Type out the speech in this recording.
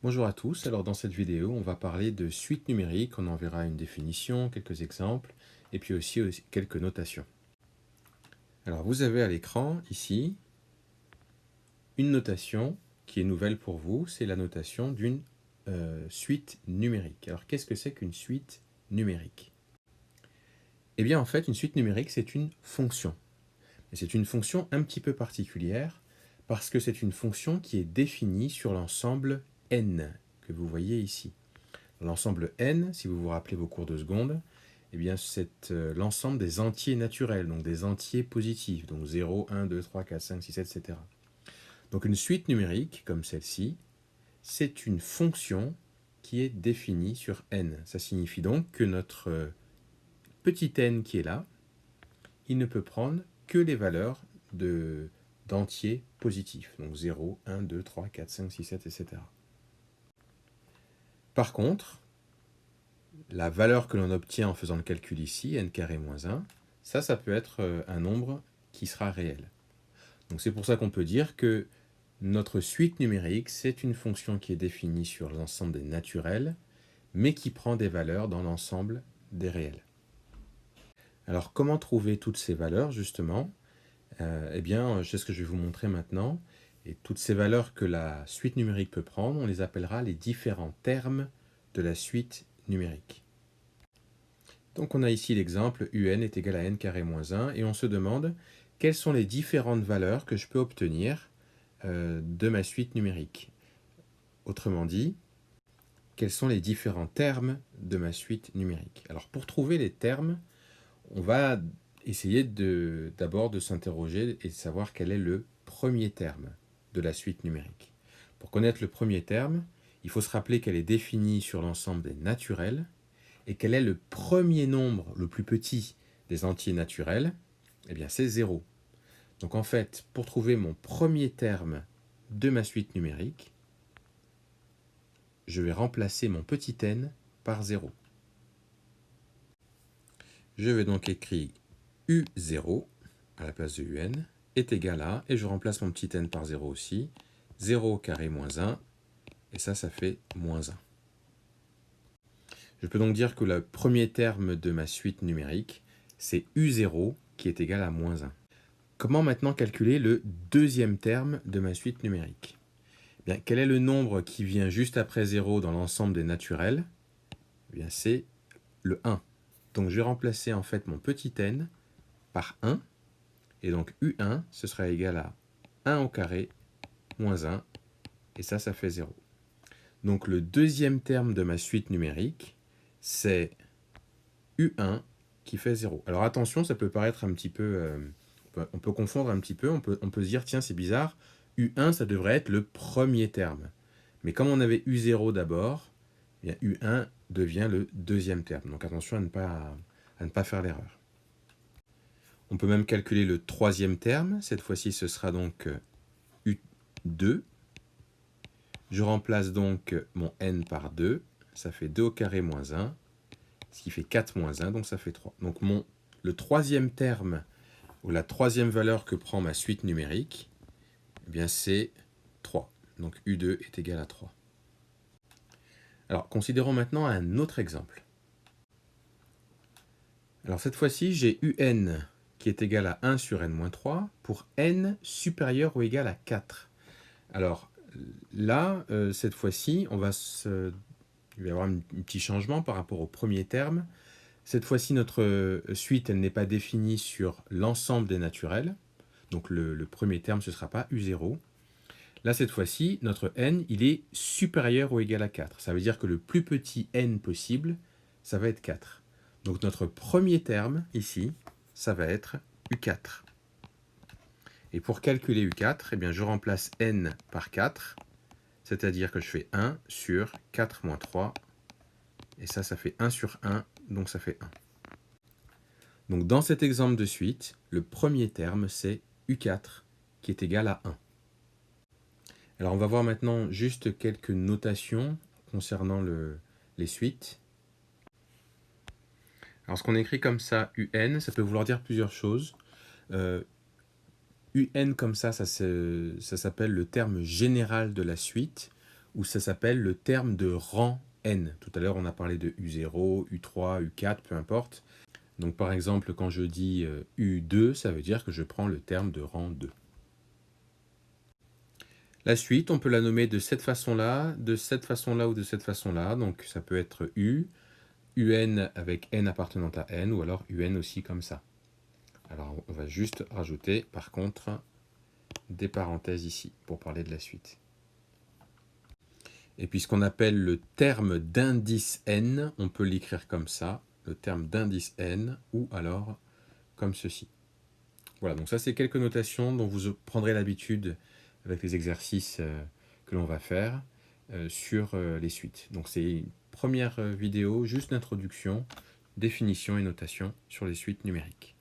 Bonjour à tous, alors dans cette vidéo on va parler de suite numérique, on en verra une définition, quelques exemples et puis aussi quelques notations. Alors vous avez à l'écran ici une notation qui est nouvelle pour vous, c'est la notation d'une suite numérique. Alors qu'est-ce que c'est qu'une suite numérique? Eh bien en fait une suite numérique c'est une fonction. Et c'est une fonction un petit peu particulière parce que c'est une fonction qui est définie sur l'ensemble n que vous voyez ici. L'ensemble n, si vous vous rappelez vos cours de seconde, eh bien c'est l'ensemble des entiers naturels, donc des entiers positifs, donc 0, 1, 2, 3, 4, 5, 6, 7, etc. Donc une suite numérique, comme celle-ci, c'est une fonction qui est définie sur n. Ça signifie donc que notre petit n qui est là, il ne peut prendre que les valeurs d'entiers positifs, donc 0, 1, 2, 3, 4, 5, 6, 7, etc. Par contre, la valeur que l'on obtient en faisant le calcul ici, n carré moins 1, ça peut être un nombre qui sera réel. Donc c'est pour ça qu'on peut dire que notre suite numérique, c'est une fonction qui est définie sur l'ensemble des naturels, mais qui prend des valeurs dans l'ensemble des réels. Alors comment trouver toutes ces valeurs justement? Eh bien, c'est ce que je vais vous montrer maintenant. Et toutes ces valeurs que la suite numérique peut prendre, on les appellera les différents termes de la suite numérique. Donc on a ici l'exemple un est égal à n carré moins 1 et on se demande quelles sont les différentes valeurs que je peux obtenir de ma suite numérique. Autrement dit, quels sont les différents termes de ma suite numérique. Alors pour trouver les termes, on va essayer d'abord de s'interroger et de savoir quel est le premier terme de la suite numérique. Pour connaître le premier terme, il faut se rappeler qu'elle est définie sur l'ensemble des naturels et quel est le premier nombre le plus petit des entiers naturels. Eh bien c'est 0. Donc en fait, pour trouver mon premier terme de ma suite numérique, je vais remplacer mon petit n par 0. Je vais donc écrire u0 à la place de un est égal à, et je remplace mon petit n par 0 aussi, 0 carré moins 1, et ça fait moins 1. Je peux donc dire que le premier terme de ma suite numérique, c'est u0 qui est égal à moins 1. Comment maintenant calculer le deuxième terme de ma suite numérique? Bien, quel est le nombre qui vient juste après 0 dans l'ensemble des naturels? Bien, c'est le 1. Donc je vais remplacer en fait mon petit n par 1, et donc u1, ce sera égal à 1 au carré moins 1, et ça fait 0. Donc le deuxième terme de ma suite numérique, c'est u1 qui fait 0. Alors attention, ça peut paraître un petit peu... on peut confondre un petit peu, on peut se dire, tiens, c'est bizarre, u1, ça devrait être le premier terme. Mais comme on avait u0 d'abord, eh bien u1 devient le deuxième terme. Donc attention à ne pas faire l'erreur. On peut même calculer le troisième terme. Cette fois-ci, ce sera donc u2. Je remplace donc mon n par 2. Ça fait 2 au carré moins 1, ce qui fait 4 moins 1, donc ça fait 3. Donc le troisième terme, ou la troisième valeur que prend ma suite numérique, eh bien c'est 3. Donc u2 est égal à 3. Alors, considérons maintenant un autre exemple. Alors cette fois-ci, j'ai un qui est égal à 1 sur n-3 pour n supérieur ou égal à 4. Alors là, cette fois-ci, il va y avoir un petit changement par rapport au premier terme. Cette fois-ci, notre suite, elle n'est pas définie sur l'ensemble des naturels. Donc le premier terme, ce ne sera pas u0. Là, cette fois-ci, notre n, il est supérieur ou égal à 4. Ça veut dire que le plus petit n possible, ça va être 4. Donc notre premier terme, ici, ça va être u4. Et pour calculer u4, eh bien, je remplace n par 4, c'est-à-dire que je fais 1 sur 4 moins 3, et ça fait 1 sur 1, donc ça fait 1. Donc dans cet exemple de suite, le premier terme, c'est u4, qui est égal à 1. Alors on va voir maintenant juste quelques notations concernant les suites. Alors ce qu'on écrit comme ça, un, ça peut vouloir dire plusieurs choses. Un comme ça s'appelle le terme général de la suite, ou ça s'appelle le terme de rang n. Tout à l'heure, on a parlé de U0, U3, U4, peu importe. Donc par exemple, quand je dis U2, ça veut dire que je prends le terme de rang 2. La suite, on peut la nommer de cette façon-là, de cette façon-là ou de cette façon-là. Donc ça peut être U, UN avec n appartenant à n, ou alors UN aussi comme ça. Alors on va juste rajouter par contre des parenthèses ici pour parler de la suite. Et puis ce qu'on appelle le terme d'indice n, on peut l'écrire comme ça, le terme d'indice n, ou alors comme ceci. Voilà, donc ça c'est quelques notations dont vous prendrez l'habitude avec les exercices que l'on va faire sur les suites. Donc c'est une première vidéo, juste d'introduction, définition et notation sur les suites numériques.